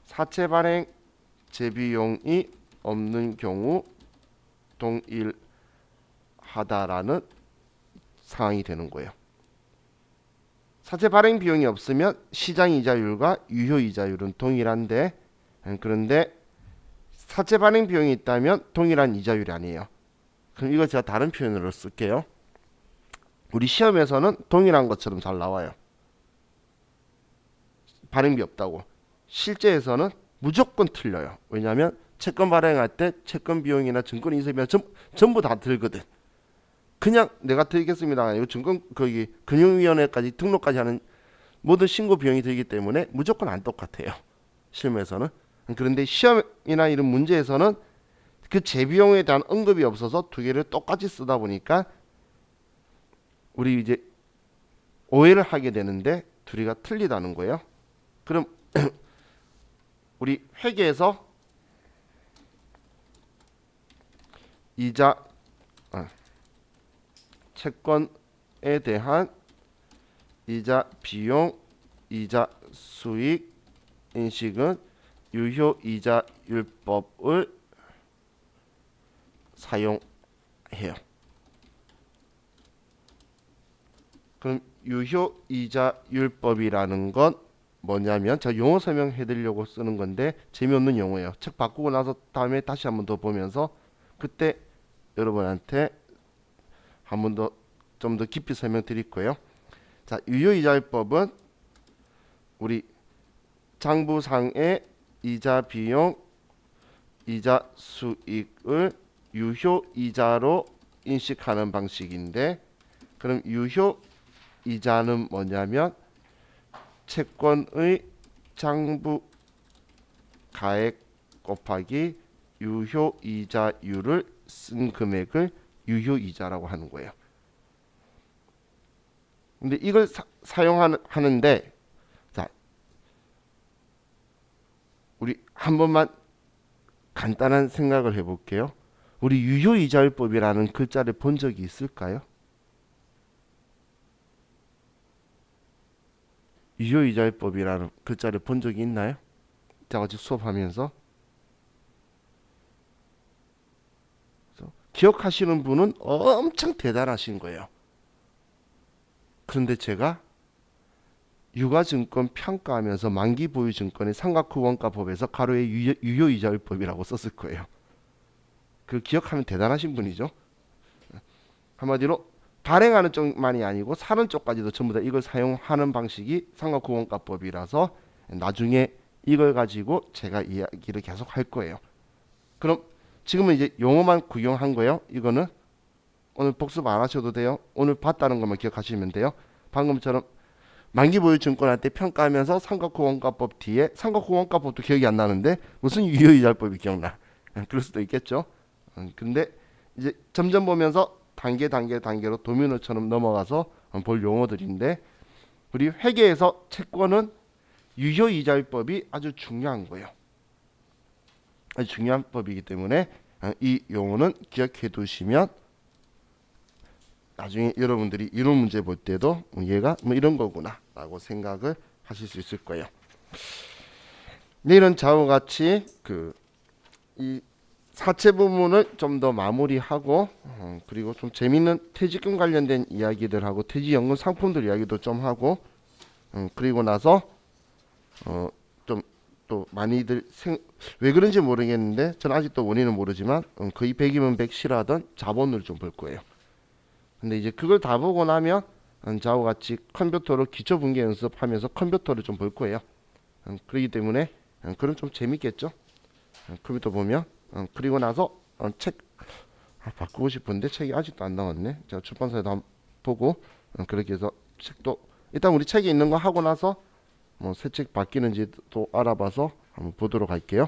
사채 발행 재비용이 없는 경우 동일하다라는 상황이 되는 거예요. 사채 발행 비용이 없으면 시장 이자율과 유효 이자율은 동일한데 그런데 사채 발행 비용이 있다면 동일한 이자율이 아니에요. 그럼 이거 제가 다른 표현으로 쓸게요. 우리 시험에서는 동일한 것처럼 잘 나와요. 발행비 없다고. 실제에서는 무조건 틀려요. 왜냐하면 채권 발행할 때 채권 비용이나 증권 인쇄비나 전부 다 들거든. 그냥 내가 드리겠습니다. 이거 증권 거기 금융위원회까지 등록까지 하는 모든 신고 비용이 들기 때문에 무조건 안 똑같아요. 실무에서는. 그런데 시험이나 이런 문제에서는 그 재비용에 대한 언급이 없어서 두 개를 똑같이 쓰다 보니까 우리 이제 오해를 하게 되는데 둘이가 틀리다는 거예요. 그럼 우리 회계에서 이자 채권에 대한 이자 비용, 이자 수익 인식은 유효이자율법을 사용해요. 그럼 유효이자율법이라는 건 뭐냐면 제가 용어 설명해 드리려고 쓰는 건데 재미없는 용어예요. 책 바꾸고 나서 다음에 다시 한 번 더 보면서 그때 여러분한테 한 번 더 좀 더 깊이 설명드릴 거예요. 자, 유효이자율법은 우리 장부상의 이자 비용, 이자 수익을 유효이자로 인식하는 방식인데, 그럼 유효이자는 뭐냐면 채권의 장부 가액 곱하기 유효이자율을 쓴 금액을 유효이자라고 하는 거예요. 근데 이걸 사용하는데, 자, 우리 한 번만 간단한 생각을 해볼게요. 우리 유효이자율법이라는 글자를 본 적이 있을까요? 유효이자율법이라는 글자를 본 적이 있나요? 제가 어제 수업하면서 기억하시는 분은 엄청 대단하신 거예요. 그런데 제가 유가증권 평가하면서 만기보유증권의 상각 후 원가법에서 가로에 유효이자율법이라고 썼을 거예요. 그 기억하면 대단하신 분이죠. 한마디로 발행하는 쪽만이 아니고 사는 쪽까지도 전부 다 이걸 사용하는 방식이 상각 후 원가법이라서 나중에 이걸 가지고 제가 이야기를 계속 할 거예요. 그럼 지금은 이제 용어만 구경한 거예요. 이거는 오늘 복습 안 하셔도 돼요. 오늘 봤다는 것만 기억하시면 돼요. 방금처럼 만기보유증권 할 때 평가하면서 상각후 원가법 뒤에 상각후 원가법도 기억이 안 나는데 무슨 유효이자율법이 기억나? 그럴 수도 있겠죠. 근데 이제 점점 보면서 단계로 도미노처럼 넘어가서 볼 용어들인데, 우리 회계에서 채권은 유효이자율법이 아주 중요한 거예요. 아주 중요한 법이기 때문에 이 용어는 기억해 두시면 나중에 여러분들이 이론 문제 볼 때도 얘가 뭐 이런 거구나 라고 생각을 하실 수 있을 거예요. 내일은 좌우와 같이 이 사채 부분을 좀 더 마무리하고 그리고 좀 재밌는 퇴직금 관련된 이야기들하고 퇴직연금 상품들 이야기도 좀 하고 그리고 나서 좀 또 많이들 왜 그런지 모르겠는데 저는 아직도 원인은 모르지만 거의 100이면 100 싫어하던 자본을 좀 볼 거예요. 근데 이제 그걸 다 보고 나면 좌우와 같이 컴퓨터로 기초 분계 연습하면서 컴퓨터를 좀 볼 거예요. 그렇기 때문에 그럼 좀 재밌겠죠. 컴퓨터 보면 그리고 나서 책 바꾸고 싶은데 책이 아직도 안 나왔네. 제가 출판사에도 한번 보고 그렇게 해서 책도 일단 우리 책에 있는 거 하고 나서 뭐 새 책 바뀌는지도 알아봐서 한번 보도록 할게요.